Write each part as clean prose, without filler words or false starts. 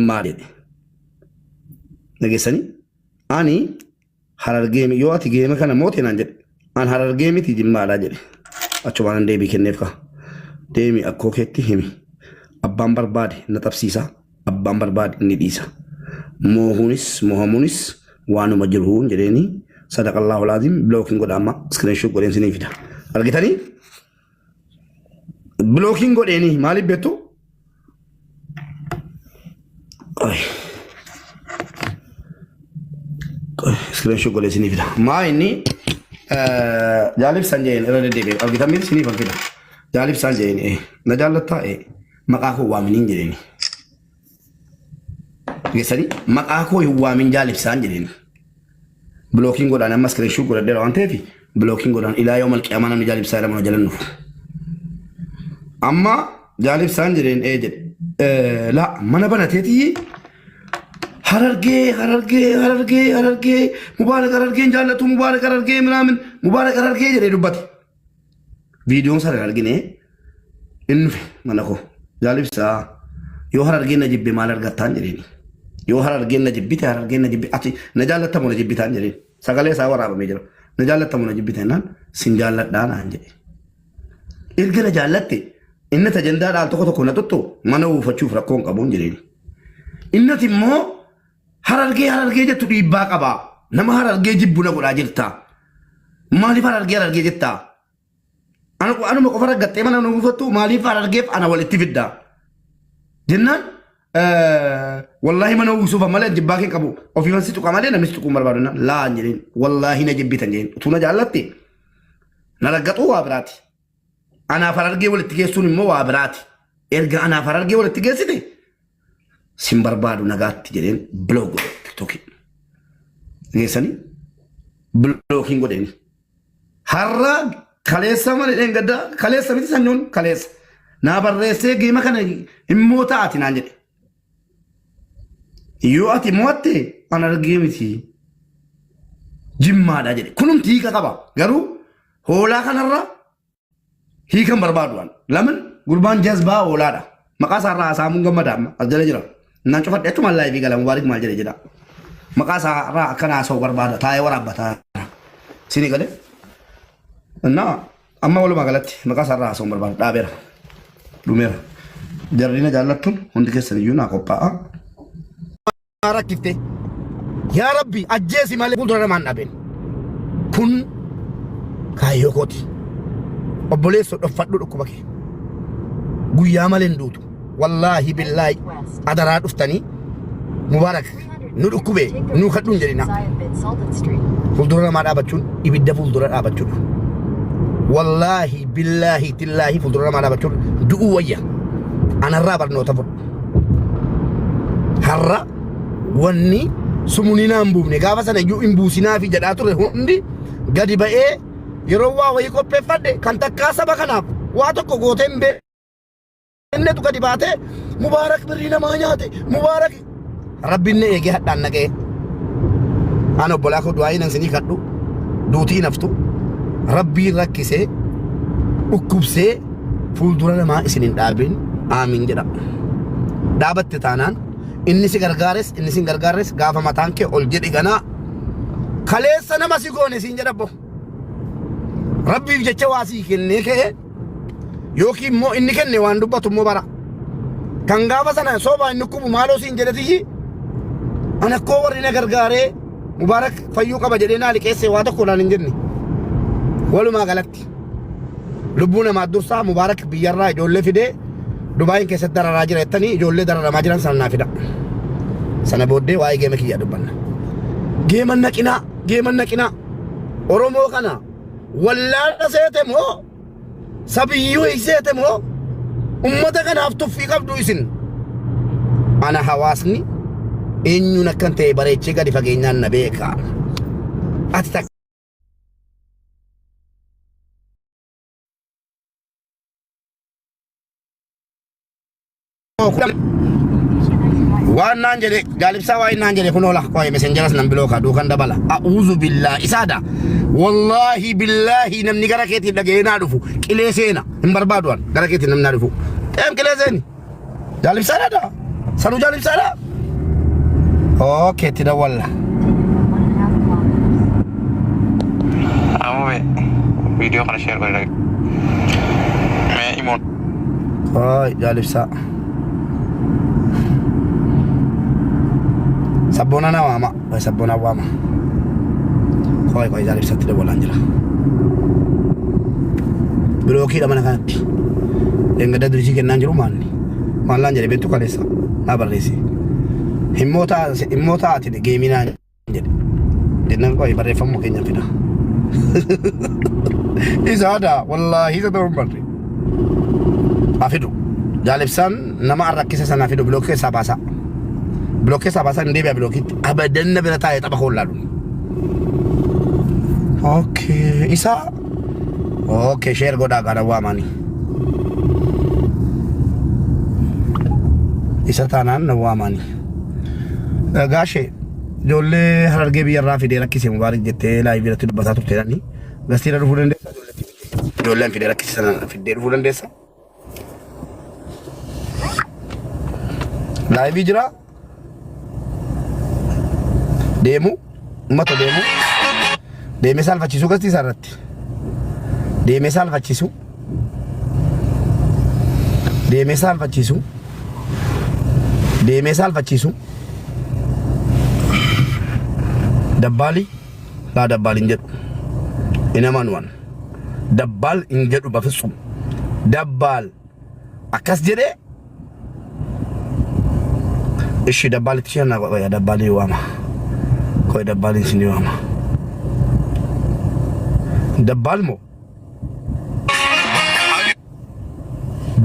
جمالي نجسني أني حرر جيم يواتي جيم كان موتي نانجل أنا حرر جيمي تي جمال أجل أشوفان ديبي كنيفكا ديمي أكوكيتي همي أبان برباد نتفسيسا أبان برباد نديسا موهونيس وانو مجرهون جريني صدق الله العظيم بلوكينغ قداما سكرين شوت قدين سنين فيدا أرجتني بلوكينغ قديني مالي بيتو سكرين شوت قدين سنين فيدا ما إني جالب سانجين رد ديبي أرجتني سنين فيدا جالب سانجين نجالتا مقاكو وامنين جريني يسري مقاكو وامن جالب سانجين بلوكينغ قدان أما سكرين شوت قدين ديرو أنت في بلوكينغ قدان إلى يوم القيامة من جالب سالم ونجلنه أما جالب سانجين جد لا ما نبنا تيتي هررجي مبارك هررجي جالتو مبارك هررجي منامن مبارك هررجي جري دبتي فيديو سر هررجي إنه مناكو جالب سا يو هررجي نجيب بمالر قطان جريني يو هررجي نجيب بيت هررجي نجيب أتي نجالت تمو نجيب بيتان جرين سقالي ساورا بميجرو نجالت تمو نجيب بيتان سنجالت دانا أنجري إرجع نجالتي إن تجندار على تكو تكو نتوتو منو فتشوف ركون كابون جريني إن تيمو هررجي جت تريبا كبا نما هررجي جبنا كولا جرتا مالي هررجي جتا أنا ما كفر قتة ما أنا نقول مالي هررجي أنا ولدت فيدا جنان والله ما نوصف مالي جباكين كابو أو في نفسي تكمل أنا مستكمل مربارنا لا نجرين والله نجيب بيتنجين تونا جالتي نرجعوا وابراتي أنا هررجي ولدت جسوني مو وابراتي إرجع أنا هررجي ولدت جسدي سيمبربادو نغات جدين بلوغ توكي نيساني بلوكينغ دين هارا كاليسا مالين غدا كاليسا ميتي سانون كاليسا نابرسي جيما كان اموتا اتي نانجي يو اتي موتي انا رجيمتي جيما داجي كنم تيكا كبا غرو هولا كانرا هي كان بربادوان لمن قربان جذبا اولادا مقاسا راسا مون غمدام اجل نانچو فات اتو مالای في غلا مبارك مال جدا مقاسا را كنا سو بربادا تاي ورابتا سيني غدي نا اما ولو مغلت مقاسا را سو بربادا دابير دومير جرينا جالتون هوندي كسن يونا كوبا راكيتي يا ربي اجيسي مال بودر مان ابين كن كايو كوتي obboleesso dhofadhu dhukkubake guyyaa malen duutu wallahi billahi adaraa dhuftanii mubarak nu dhukkube nu kadhuun jedhina fuuldura namaa dhaabachuun ibidda fuuldura dhaabachuudha wallahi billahi tillahi fuuldura namaa dhaabachuun du'uu wayya anarraa barnoota fudhu har'a wanni sumuninaa hin buufne gaafa sana iyyuu hin buusinaa fi jedhaa ture hundi gadi ba'ee yeroo waa wayii qopheeffadhe kan takkaa saba kanaaf waa tokko gootee hin beekne tu gadi baatee mubaarak birrii namaa nyaate mubaarak rabbiin na eegee hadhaan nagee ana obbolaa koo du'aa hinan sinii kadhu duutii naftu rabbiin rakkisee dhukkubsee fuuldura namaa isin hin dhaabin aamiin jedha dhaabatte taanaan inni si gargaares inni si gargaares gaafa mataan kee ol jedhi ganaa kaleessa nama si goone siin jedhabbo rabbiif jecha waasii kennee ka'e yookiin immoo inni kenne waan dubbatu immoo bara kan gaafa sana soobaa inni kubu maaloo siin jedhatiyyi ana koo warri na gargaaree mubaarak fayyuu qaba jedhee naa liqeessee waa tokko naan hin jenne walumaa galatti lubbuu namaa dursaa mubaarak biyyarraa ijoollee fidee Dubaayin keessatti dararaa jira jettanii ijoollee dararamaa jiran sana naa fida sana booddee waa'ee geema kiyyaa dubbanna geeman naqinaa Oromoo kana wallaadha seete moo sabiyyuu hiiseete moo ummata kanaaf tuffii qabdu isin ana hawaasni eenyuun akkan ta'e bareechee gadi fageenyaan na beeka ati waan naan jedhe jaalibsaa waa'ee naan jedhe kunoo lakkoo'e mesenjaras nan biloo kaduu kan dabala a'uuzu billaa isaadha wallahi billahi namni gara keetiif dhaga'ee naa dhufu qilee seena hin barbaadu'an gara keetiif namni naa dhufu qilee seeni jaalibsaadha sanuu jaalibsaadha اوكي تدول Amo video kana share kori lagi. Me imon. هاي جالب سا سبونا نواما سبونا واما هاي جالب سا تدول انجلا بلوكي لما كانت enggak ada driji kenan jero manni malan jadi bentuk kalesa abar resi himmota ati de gamina jadi dinan ko ibare famu kenya fida isa ada wallahi itu berarti afidu jalipsan nama arrakisa sana afidu bloke sabasa ndebe bloke abadan na bena tayo tabako lalo okay isa okay share goda gara wa mani isa tanan na wa mani gaashe jolle hararge biya rafi de rakkise mubarak jette live irratti dubbataa turte dani gastira dhufuu dandeessa jolle fide rakkise sana fide dhufuu dandeessa live jira deemu ummata deeme salphachiisu gasti sarratti deeme salphachiisu dabbali la dabbali injedhu inaman wan dabbal injedhu bafisum dabbal akas jedhe ishi dabbali tishana ya dabbali wama koy dabbali sini wama dabbal mo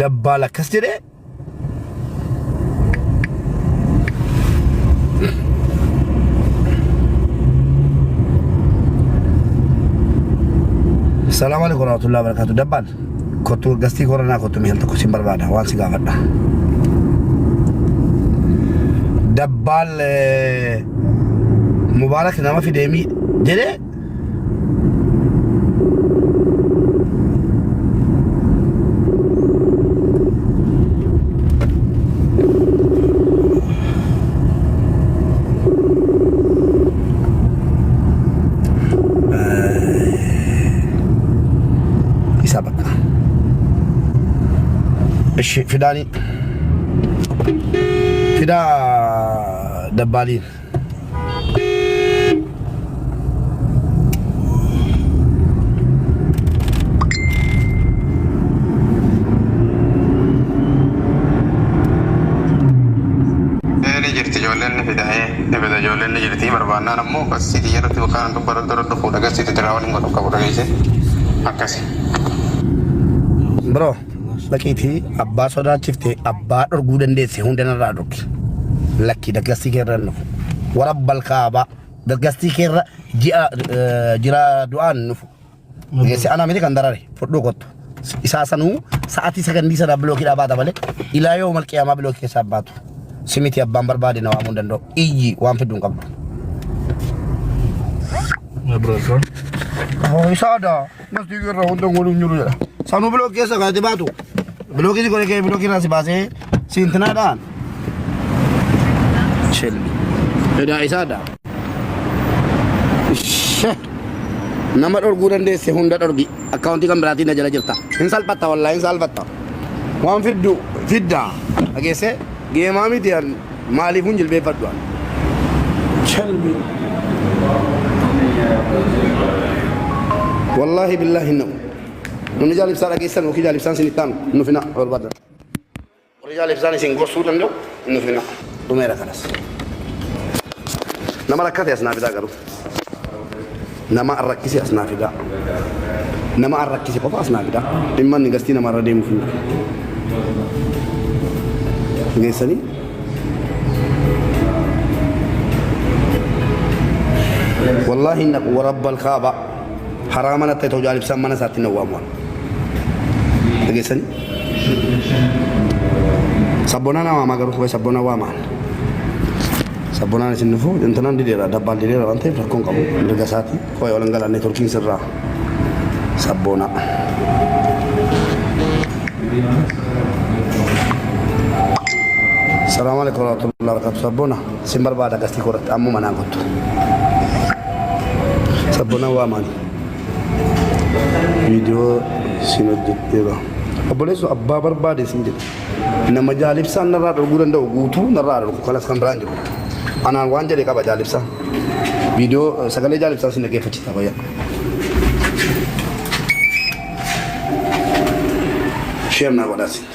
dabbal akas jedhe السلام عليكم ورحمة الله وبركاته دبال كنت قصدي كورونا كنت مهلت كوسين بربادا وانسي قافدا دبال مبارك نما في ديمي جدي فداني فدا دبالين jirti ijoolleen fidaa'ee dhibida ijoolleen jirti barbaannaan ammoo akkasitti yeroo yookaan dubara dura dhufuudha akkasitti tiraawwan godhu qabu dhageesse akkasi. Bro lakiiti abbaa sodaachifte abbaa dhorguu dandeesse hundanarraa dhorki lakki daggastii keerra nufu warabbal kaaba daggastii keerra jira du'aan nufu geesse ana miti kan darare fudhuu kottu isaa sanuu sa'aatii sagandii sana bilookii dhaabaata malee ilaa yoo malqiyaamaa bilookii keessaa baatu simiti abbaan barbaade na waamuu danda'u iyyi waan fiduu hin qabdu. Isaadha nasti keerra hundan waliin jiru jedha sanuu bilookii keessa kanatti baatu. بلوكي يقول لك بلوكي ناس باسه سنتنا دان شل هذا إسادا نمبر أرجورن ده سهوندا أرجي أكاونتي كم براتي نجلا جلتا إنسال بتا والله إنسال بتا وام فيدا أجهزة جيمامي تيار مالي فنجل بيفردوان شل والله بالله إنه نجال إبسان أجهزة وكي جال إبسان سنتان نفنا أول بدر ورجال إبسان سينغور سودان لو نفنا دوميرا خلاص نما ركعت يا سنافدا قالوا نما الركيس يا سنافدا نما الركيس بابا سنافدا إما نجستي نما رديم فينا جيسني والله إنك ورب الخابة حرامنا تتوجع لبسان منا ساتين واموان جيسني سبونا نوا ما قالوا هو سبونا وامان سبونا نسنفو انتنا ديرا دبال ديرا انت فركون كابو درغاساتي هو يولنغلا نيتوركين سرا سبونا السلام عليكم ورحمة الله الله وبركاته سبونا سمبر بعد قستي كورت أمو منا كنت سبونا واماني فيديو سينجد يبا أبوليسو أبا بربادي سنجد إنما جالب سان نرى رغورن دو غوتو نرى رغو خلاص كان برانجو أنا وانجا لك أبا جالب سان فيديو سكالي جالب سان سنجد كيف تشتا بيا شيرنا وداسين